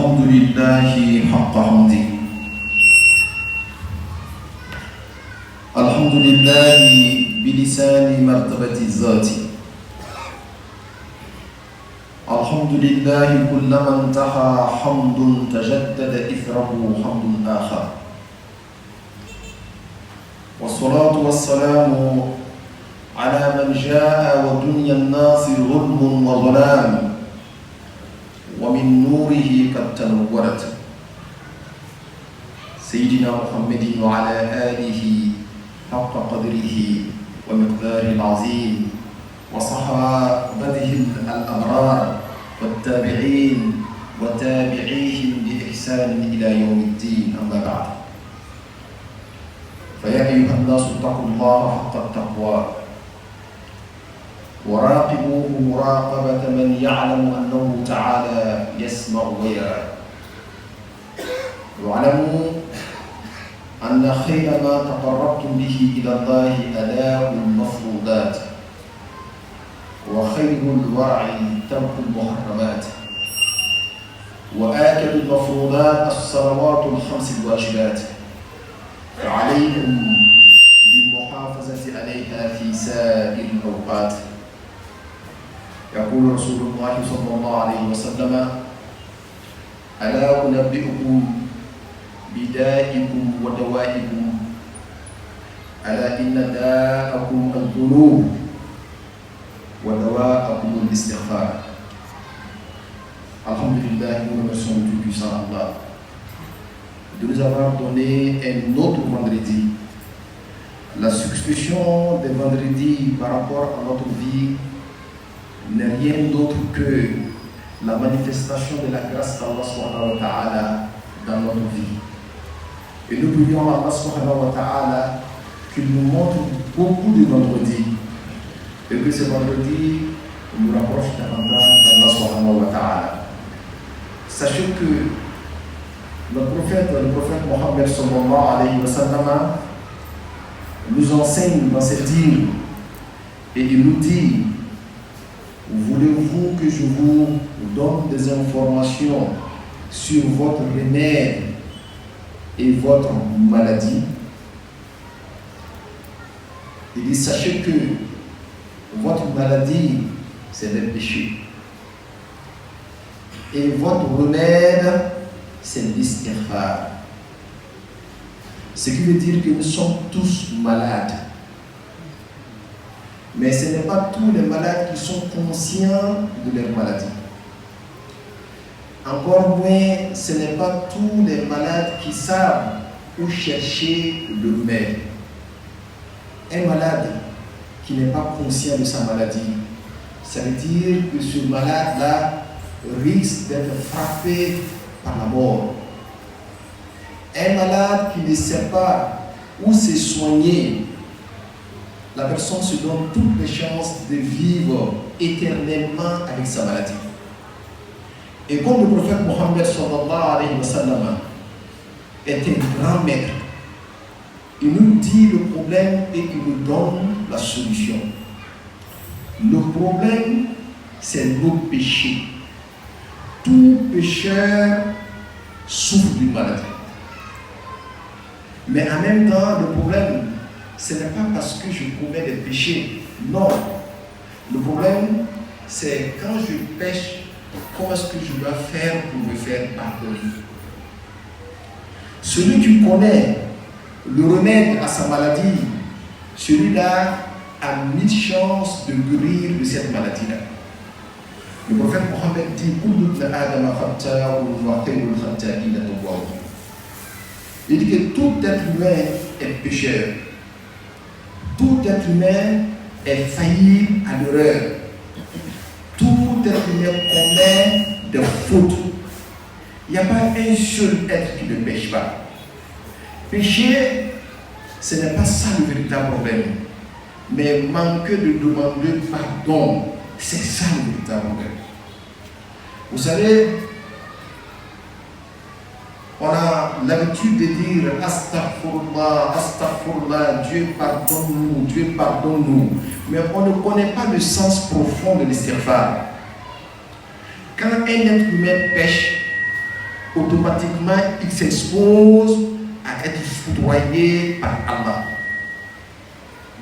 الحمد لله حق حمده الحمد لله بلسان مرتبة الذات الحمد لله كلما انتهى حمد تجدد إثره حمد آخر والصلاة والسلام على من جاء ودنيا الناس ظلم وظلام ومن نوره قد تنورت سيدنا محمد وعلى آله حق قدره ومقداره العظيم وصحابته الأبرار والتابعين وتابعيهم بإحسان إلى يوم الدين أما بعد فيا أيها الناس اتقوا الله حق التقوى وراقبوه مراقبة من يعلم أنه تعالى يسمع ويرى واعلموا أن خير ما تقربتم به إلى الله أداء المفروضات وخير الورع ترك المحرمات وآكل المفروضات الصلوات الخمس الواجبات فعليكم بالمحافظة عليها في سائر الأوقات يقول رسول الله صلى الله عليه وسلم ألا أنبئكم بدائكم ودوائكم ألا إن داءكم الذنوب ودواءكم الاستغفار. Alhamdulillah, nous remercions le Tout-Puissant Allah de nous avoir donné un autre vendredi. La succession des vendredis par rapport à notre vie n'est rien d'autre que la manifestation de la grâce d'Allah subhanahu wa ta'ala dans notre vie. Et nous prions Allah subhanahu wa ta'ala qu'il nous montre beaucoup de vendredis et que ces vendredis nous rapprochent davantage d'Allah subhanahu wa ta'ala. Sachez que le prophète Mohammed sallallahu alayhi wa sallam nous enseigne dans ses dires et il nous dit: voulez-vous que je vous donne des informations sur votre remède et votre maladie? Il dit: sachez que votre maladie, c'est le péché. Et votre remède, c'est l'istighfar. Ce qui veut dire que nous sommes tous malades. Mais ce n'est pas tous les malades qui sont conscients de leur maladie. Encore moins, ce n'est pas tous les malades qui savent où chercher le remède. Un malade qui n'est pas conscient de sa maladie, ça veut dire que ce malade-là risque d'être frappé par la mort. Un malade qui ne sait pas où se soigner, la personne se donne toutes les chances de vivre éternellement avec sa maladie. Et comme le prophète Mohammed sallallahu alayhi wa sallam est un grand maître, il nous dit le problème et il nous donne la solution. Le problème, c'est nos péchés. Tout pécheur souffre d'une maladie. Mais en même temps, le problème, ce n'est pas parce que je commets des péchés. Non. Le problème, c'est quand je pêche, comment est-ce que je dois faire pour me faire pardonner? Celui qui connaît le remède à sa maladie, celui-là a 1000 chances de guérir de cette maladie-là. Le prophète Mohammed dit: il dit que tout être humain est pécheur. Tout être humain est failli à l'erreur. Tout être humain commet des fautes. Il n'y a pas un seul être qui ne pêche pas. Pécher, ce n'est pas ça le véritable problème. Mais manquer de demander pardon, c'est ça le véritable problème. Vous savez, on a l'habitude de dire Astaghfirullah, Astaghfirullah, Dieu pardonne-nous, Dieu pardonne-nous. Mais on ne connaît pas le sens profond de l'istighfar. Quand un être humain pêche, automatiquement il s'expose à être foudroyé par Allah.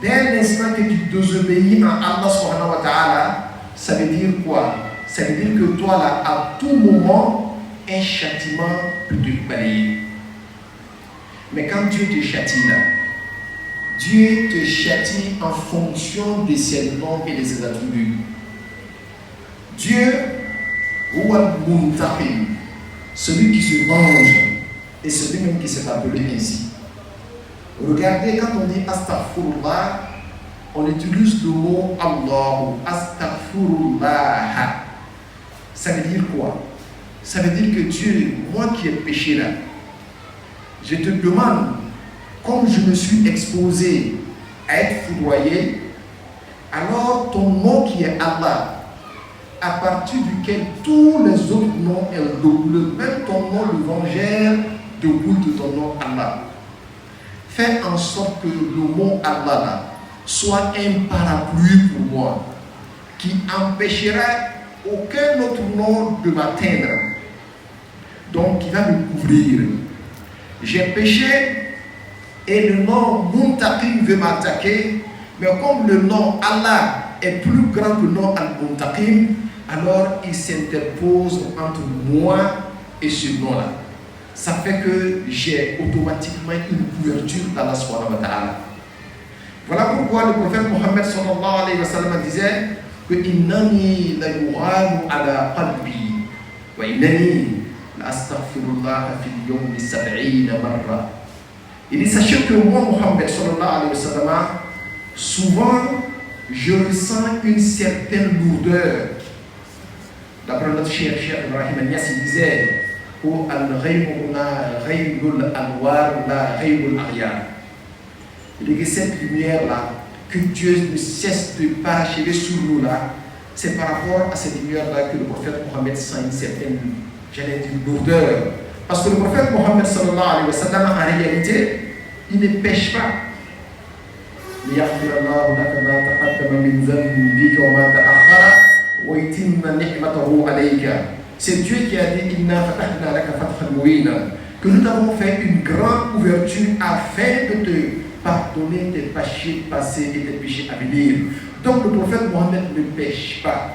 Dès l'instant que tu désobéis à Allah subhanahu wa ta'ala, ça veut dire quoi? Ça veut dire que toi là, à tout moment, un châtiment peut te balayer. Mais quand Dieu te châtie là, Dieu te châtie en fonction de ses noms et de ses attributs. Dieu, celui qui se venge, et celui même qui s'est appelé ainsi. Regardez, quand on dit astaghfirullah, on utilise le mot Allah, astaghfirullah. Ça veut dire quoi? Ça veut dire que Dieu, moi qui ai péché là, je te demande, comme je me suis exposé à être foudroyé, alors ton nom qui est Allah, à partir duquel tous les autres noms, même ton nom, le vengeur, découle de ton nom Allah. Fais en sorte que le mot Allah là, soit un parapluie pour moi, qui empêchera aucun autre nom de m'atteindre. Donc, qui va me couvrir. J'ai péché et le nom Muntaqim veut m'attaquer, mais comme le nom Allah est plus grand que le nom Al-Muntaqim, alors il s'interpose entre moi et ce nom-là. Ça fait que j'ai automatiquement une couverture d'Allah subhanahu wa ta'ala. Voilà pourquoi le prophète Mohammed sallallahu alayhi wa sallam disait que innani la yughanu ala qalbi wa innani la astaghfirullah fil yawmi 70 marra. Il dit sachez que moi Mohammed sallallahu alayhi wa sallam, souvent je ressens une certaine lourdeur. D'après notre cher Ibrahim Al-Nias, il disait il dit que cette lumière-là, que Dieu ne cesse de parachever sur nous là, c'est par rapport à cette lumière-là que le prophète Mohammed sent une certaine, j'allais dire, lourdeur. Parce que le prophète Mohammed sallallahu alayhi wa sallam, en réalité, il ne pêche pas. C'est Dieu qui a dit que nous avons fait une grande ouverture afin de te pardonner tes péchés passés et tes péchés à venir. Donc le prophète Mohammed ne pêche pas.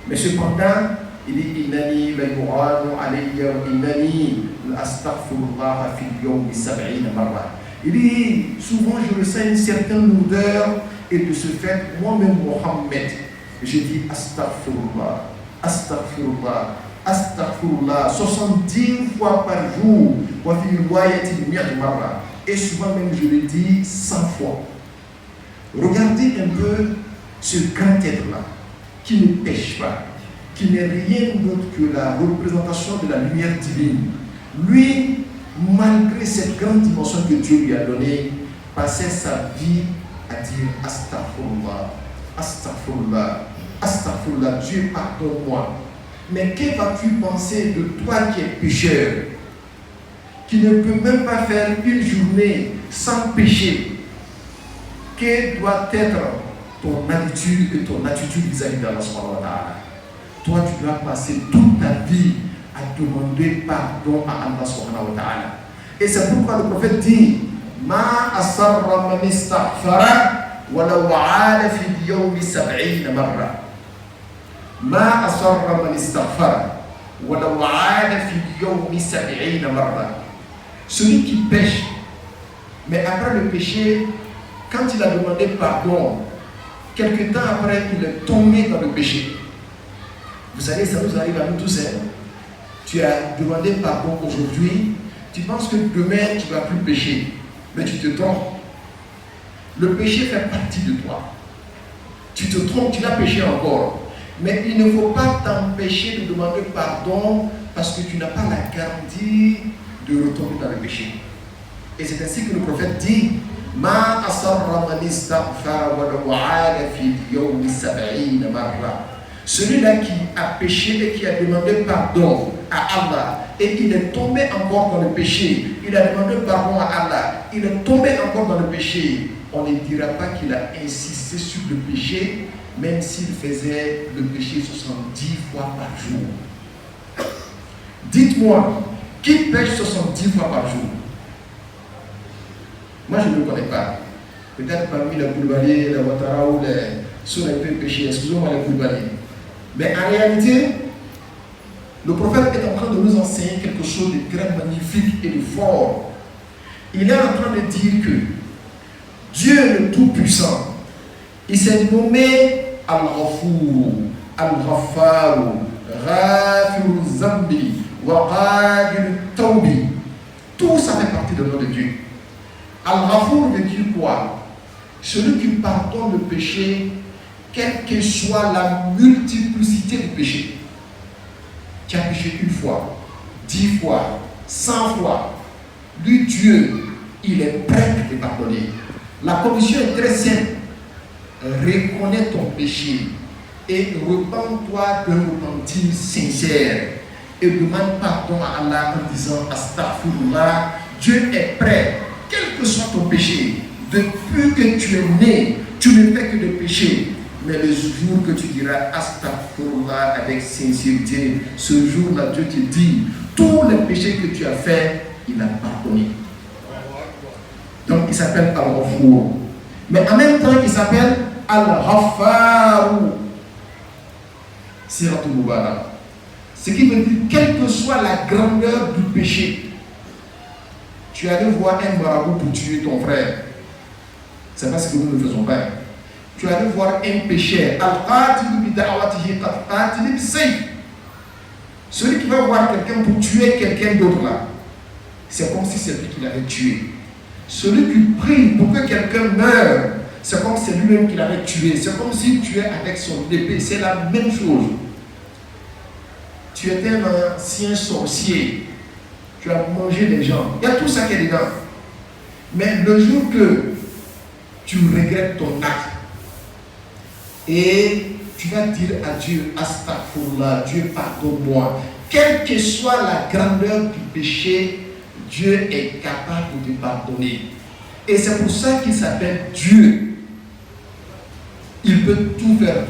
Mais cependant, il dit Innani la yughanu alayya wa innani la astaghfirullah fil yawmi 70 marra. Il dit souvent je ressens une certaine lourdeur et de ce fait, moi-même Mohammed, je dis astaghfirullah, astaghfirullah, astaghfirullah 70 fois par jour. Et souvent même je le dis 100 fois. Regardez un peu ce grand être-là, qui ne pêche pas, qui n'est rien d'autre que la représentation de la lumière divine. Lui, malgré cette grande dimension que Dieu lui a donnée, passait sa vie à dire astaghfirullah, astaghfirullah, astaghfirullah, Dieu pardonne-moi. Mais que vas-tu penser de toi qui es pécheur, qui ne peut même pas faire une journée sans péché? Quelle doit être ton attitude et ton attitude vis-à-vis d'Allah subhanahu wa ta'ala? Toi, tu dois passer toute ta vie à demander pardon à Allah subhanahu wa ta'ala. Et c'est pourquoi le prophète dit Ma asarra man istaghfara wa law 'ala fi al-yawmi 70 marra. Ma asarra man istaghfara wa law 'ala fi al-yawmi 70 marra. Celui qui pêche, mais après le péché, quand il a demandé pardon, quelque temps après, il est tombé dans le péché. Vous savez, ça nous arrive à nous tous. Tu as demandé pardon aujourd'hui, tu penses que demain tu ne vas plus pécher, mais tu te trompes. Le péché fait partie de toi. Tu te trompes, tu l'as péché encore. Mais il ne faut pas t'empêcher de demander pardon parce que tu n'as pas la garantie de retomber dans le péché. Et c'est ainsi que le prophète dit Ma asarra man istaghfara wa law 'ala fi al-yawmi 70 marra. Celui-là qui a péché et qui a demandé pardon à Allah et il est tombé encore dans le péché, il a demandé pardon à Allah, il est tombé encore dans le péché, on ne dira pas qu'il a insisté sur le péché, même s'il faisait le péché 70 fois par jour. Dites-moi, Qui pêche 70 fois par jour? Moi, je ne le connais pas. Peut-être parmi les Koulibaly, les Ouattara ou les ceux qui peuvent pêcher, excusez-moi les Koulibaly. Mais en réalité, le prophète est en train de nous enseigner quelque chose de très magnifique et de fort. Il est en train de dire que Dieu le Tout-Puissant, il s'est nommé Al-Ghafour, Al-Ghaffar, Ghafir Zambi, Waqadir Tawbi. Tout ça fait partie du nom de Dieu. Al-Ghafour veut dire quoi? Celui qui pardonne le péché, quelle que soit la multiplicité du péché. Tu as péché une fois, 10 fois, 100 fois. Lui, Dieu, il est prêt à te pardonner. La condition est très simple. Reconnais ton péché et repens-toi d'un repentir sincère et demande pardon à Allah en disant Astaghfirullah. Dieu est prêt, quel que soit ton péché. Depuis que tu es né, tu ne fais que de pécher. Mais le jour que tu diras Astaghfirullah avec sincérité, ce jour-là, Dieu te dit tous les péchés que tu as faits, il a pardonné. Donc il s'appelle Al-Ghafour. Mais en même temps, il s'appelle Al-Ghaffar. Siratul Mubarak. Ce qui veut dire, quelle que soit la grandeur du péché, tu allais voir un marabout pour tuer ton frère. C'est pas ce que nous ne faisons pas. Tu allais voir un pécheur. Celui qui va voir quelqu'un pour tuer quelqu'un d'autre là, c'est comme si c'est lui qui l'avait tué. Celui qui prie pour que quelqu'un meure, c'est comme si c'est lui-même qui l'avait tué. C'est comme s'il tuait avec son épée. C'est la même chose. Tu étais un ancien sorcier. Tu as mangé des gens. Il y a tout ça qui est dedans. Mais le jour que tu regrettes ton acte et tu vas dire à Dieu, Astaghfirullah, Dieu pardonne-moi. Quelle que soit la grandeur du péché, Dieu est capable de te pardonner. Et c'est pour ça qu'il s'appelle Dieu. Il peut tout faire.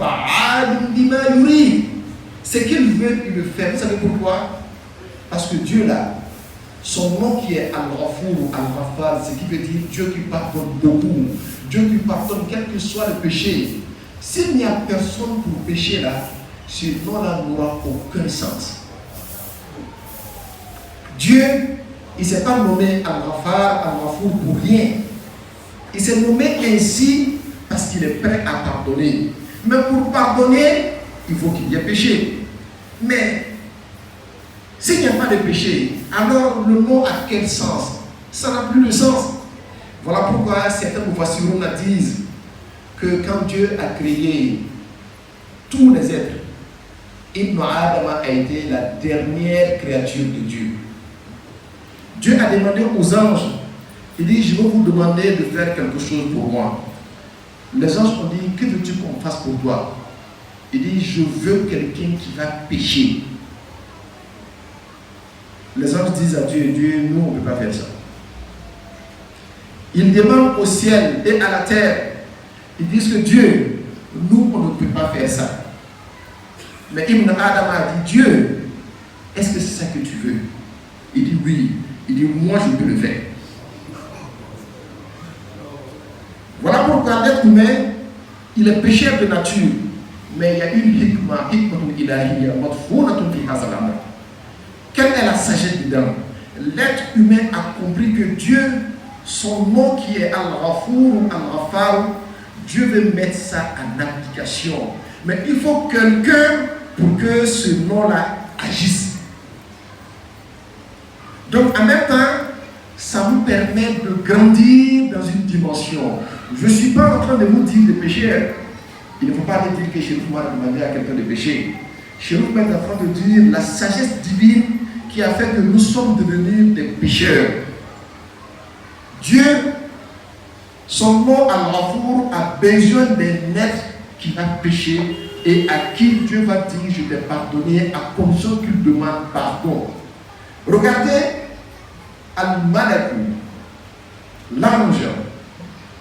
Ce qu'il veut, il le fait. Vous savez pourquoi? Parce que Dieu là, son nom qui est Al-Ghafour ou Al-Ghaffar, ce qui veut dire Dieu qui pardonne beaucoup. Dieu qui pardonne quel que soit le péché. S'il n'y a personne pour pécher là, ce nom-là n'aura aucun sens. Dieu, il ne s'est pas nommé Al-Ghaffar, Al-Ghafour pour rien. Il s'est nommé ainsi parce qu'il est prêt à pardonner. Mais pour pardonner, il faut qu'il y ait péché. Mais s'il n'y a pas de péché, alors le nom a quel sens? Ça n'a plus de sens. Voilà pourquoi certains Mufassiroun disent que quand Dieu a créé tous les êtres, Ibn Adam a été la dernière créature de Dieu. Dieu a demandé aux anges, il dit, je vais vous demander de faire quelque chose pour moi. Les anges ont dit, que veux-tu qu'on fasse pour toi? Il dit, je veux quelqu'un qui va pécher. Les anges disent à Dieu, Dieu, nous, on ne peut pas faire ça. Ils demandent au ciel et à la terre. Ils disent que Dieu, nous, on ne peut pas faire ça. Mais Ibn Adam a dit, Dieu, est-ce que c'est ça que tu veux? Il dit oui. Il dit, moi, je peux le faire. Voilà pourquoi l'être humain, il est pécheur de nature. Mais il y a une hikmah, quelle est la sagesse dedans? L'être humain a compris que Dieu, son nom qui est Al-Ghafour ou Al-Ghaffar, Dieu veut mettre ça en application. Mais il faut quelqu'un pour que ce nom-là agisse. Donc en même temps, ça nous permet de grandir dans une dimension. Je ne suis pas en train de vous dire de pécher. Il ne faut pas dire que Cheikh Oumar a demandé à quelqu'un de pécher. Cheikh Oumar est en train de dire la sagesse divine qui a fait que nous sommes devenus des pécheurs. Dieu, son nom Al-Ghafour a besoin d'un être qui va pécher et à qui Dieu va dire je t'ai pardonné à condition qu'il demande pardon. Regardez Al-Malakou, l'ange,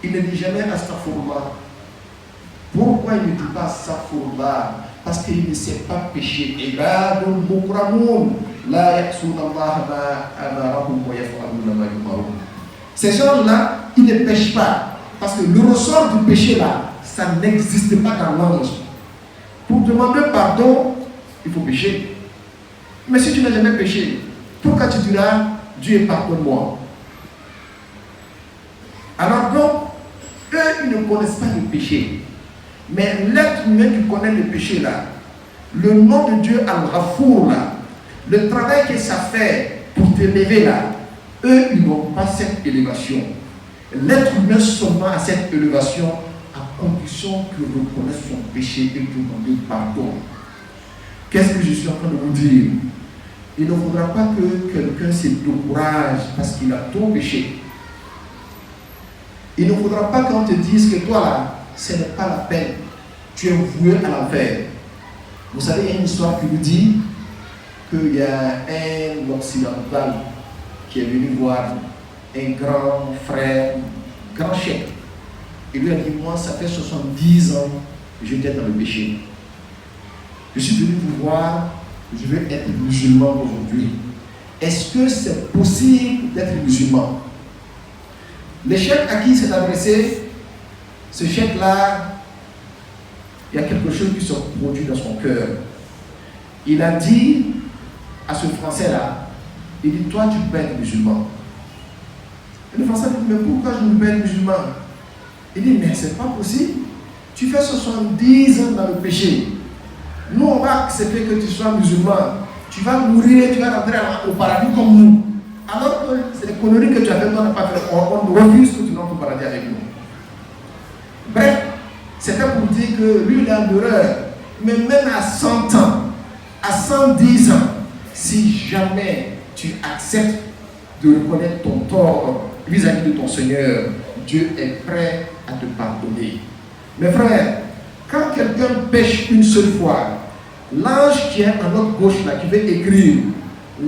il ne dit jamais Astaghfirullah. Pourquoi il ne dit pas Astaghfirullah? Parce qu'il ne sait pas pécher. Ces gens-là, ils ne pêchent pas. Parce que le ressort du péché là, ça n'existe pas dans l'ange. Pour demander pardon, il faut pécher. Mais si tu n'as jamais péché, pourquoi tu diras Dieu pardonne-moi? Alors donc, eux, ils ne connaissent pas le péché. Mais l'être humain qui connaît le péché là, le nom de Dieu Al-Ghafour là, le travail que ça fait pour t'élever là, eux, ils n'ont pas cette élévation. L'être humain seulement a cette élévation à condition qu'il reconnaisse son péché et qu'il demande pardon. Qu'est-ce que je suis en train de vous dire? Il ne faudra pas que quelqu'un se décourage parce qu'il a trop péché. Il ne faudra pas qu'on te dise que toi là, ce n'est pas la peine. Tu es voué à l'enfer. Vous savez, il y a une histoire qui nous dit qu'il y a un occidental qui est venu voir un grand frère, grand chef. Il lui a dit, moi, ça fait 70 ans que j'étais dans le péché. Je suis venu vous voir, je veux être musulman aujourd'hui. Est-ce que c'est possible d'être musulman? Le chef à qui il s'est adressé, ce chef-là, il y a quelque chose qui se produit dans son cœur. Il a dit à ce Français-là, il dit, toi tu peux être musulman. Et le Français dit, mais pourquoi je ne peux être musulman? Il dit, mais c'est pas possible. Tu fais 70 ans dans le péché. Nous, on va accepter que tu sois musulman. Tu vas mourir, tu vas rentrer au paradis comme nous. Alors que c'est les conneries que tu as fait, toi, on n'a pas fait. On refuse que tu rentres au paradis avec nous. Bref, c'était pour dire que lui, il a l'erreur. Mais même à 100 ans, à 110 ans, si jamais tu acceptes de reconnaître ton tort vis-à-vis de ton Seigneur, Dieu est prêt à te pardonner. Mes frères, quand quelqu'un pêche une seule fois, l'ange qui est à notre gauche là, qui veut écrire,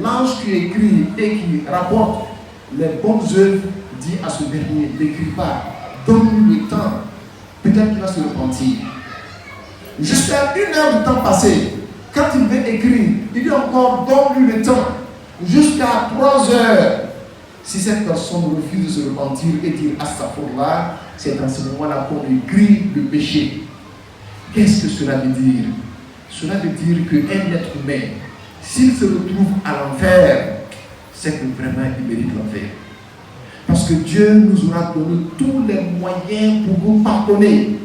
l'ange qui écrit et qui rapporte les bonnes œuvres, dit à ce dernier, n'écris pas, donne-lui le temps, peut-être qu'il va se repentir. Jusqu'à 1 heure de temps passé, quand il veut écrire, il dit encore, donne-lui le temps, jusqu'à 3 heures. Si cette personne refuse de se repentir et dire Astaghfirullah, c'est dans ce moment-là qu'on écrit le péché. Qu'est-ce que cela veut dire? Cela veut dire qu'un être humain, s'il se retrouve à l'enfer, c'est que vraiment il mérite l'enfer. Parce que Dieu nous aura donné tous les moyens pour nous pardonner.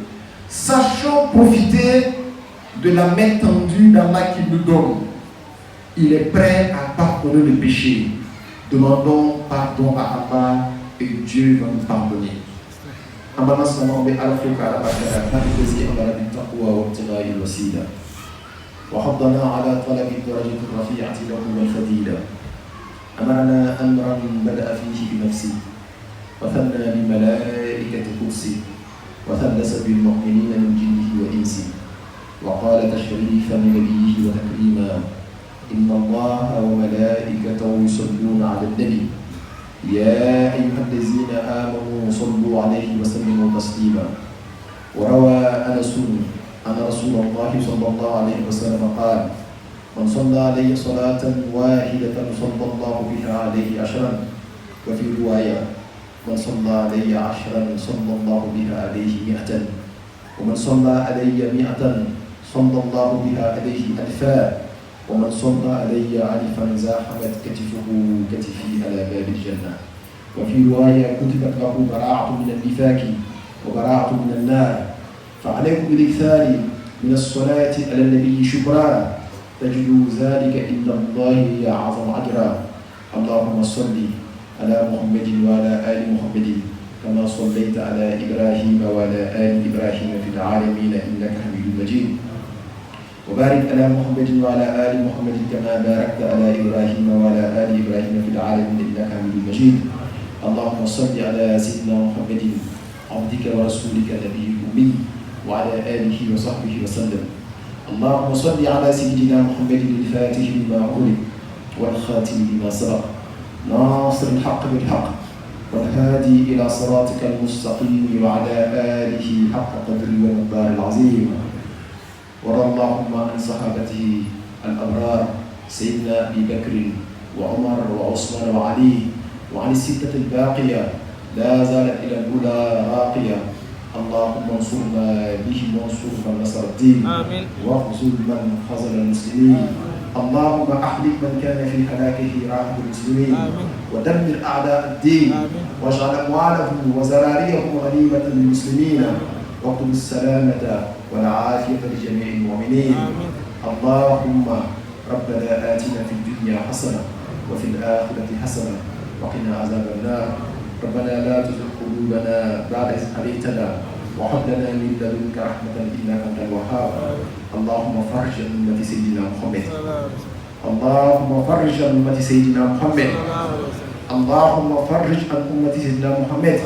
Sachons profiter de la main tendue d'Allah qu'il nous donne. Il est prêt à pardonner le péché. Demandons pardon à Allah et Dieu va nous pardonner. أمرنا السماء بألفك على الذي أمر بالتقوى وابتغاء الوسيلة وحضنا على طلب الدرجة الرفيعة له والفضيلة. أمرنا أمرا بدأ فيه بنفسه وثنى بملائكة كرسي وثلث بالمؤمنين من جنه وإنسه وقال تشريفا لنبيه وتكريما إن الله وملائكته يصلون على النبي يا أيها الذين آمنوا صلوا عليه وسلموا تسليما. وروى أنس أن رسول الله صلى الله عليه وسلم قال من صلى عليه صلاة واحدة صلى الله بها عليه 10 وفي رواية من صلى علي 10 صلى الله بها عليه 100 ومن صلى علي 100 صلى الله بها عليه 1000 ومن صلى علي 1000 زاحمت كتفه كتفي على باب الجنة. وفي رواية كتبت له براعة من النفاق وبراعة من النار. فعليكم بالإكثار من الصلاة على النبي شكرا تجدوا ذلك عند الله أعظم أجرا. اللهم صل على محمد وعلى آل محمد كما صليت على إبراهيم وعلى آل إبراهيم في العالمين إنك حميد مجيد. وبارك على محمد وعلى آل محمد كما باركت على إبراهيم وعلى آل إبراهيم في العالمين إنك حميد مجيد. اللهم صل على سيدنا محمد عبدك ورسولك النبي الأمي وعلى آله وصحبه وسلم. اللهم صل على سيدنا محمد الفاتح لما أغلق والخاتم لما سبق ناصر الحق بالحق والهادي إلى صراطك المستقيم وعلى آله حق قدره والمقدار العظيم. وارض اللهم عن صحابته الأبرار سيدنا أبي بكر وعمر وعثمان وعلي وعن الستة الباقية لا زالت إلى الأولى راقية. اللهم انصرنا بهم وانصر من نصر الدين، واخذل من خذل المسلمين. اللهم أحلق من كان في هلاكه راحة المسلمين، ودمر أعداء الدين، واجعل أموالهم وزراريهم غنيمة للمسلمين، واكتب السلامة والعافية لجميع المؤمنين. اللهم ربنا آتنا في الدنيا حسنة وفي الآخرة حسنة وقنا عذاب النار. ربنا لا تزغ قلوبنا بعد إذ هديتنا وهب لنا من لدنك رحمة إنك أنت الوهاب. اللهم فرج عن أمة سيدنا محمد، اللهم فرج عن أمة سيدنا محمد، اللهم فرج عن أمة سيدنا محمد.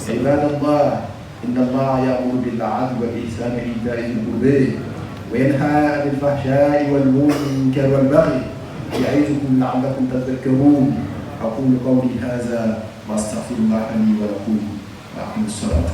عباد الله، إن الله يأمر بالعدل والإحسان وإيتاء ذي القربى وينهى عن الفحشاء والمنكر والبغي يعظكم لعلكم تذكرون. أقول قولي هذا وأستغفر الله لي ولكم وأقم الصلاة.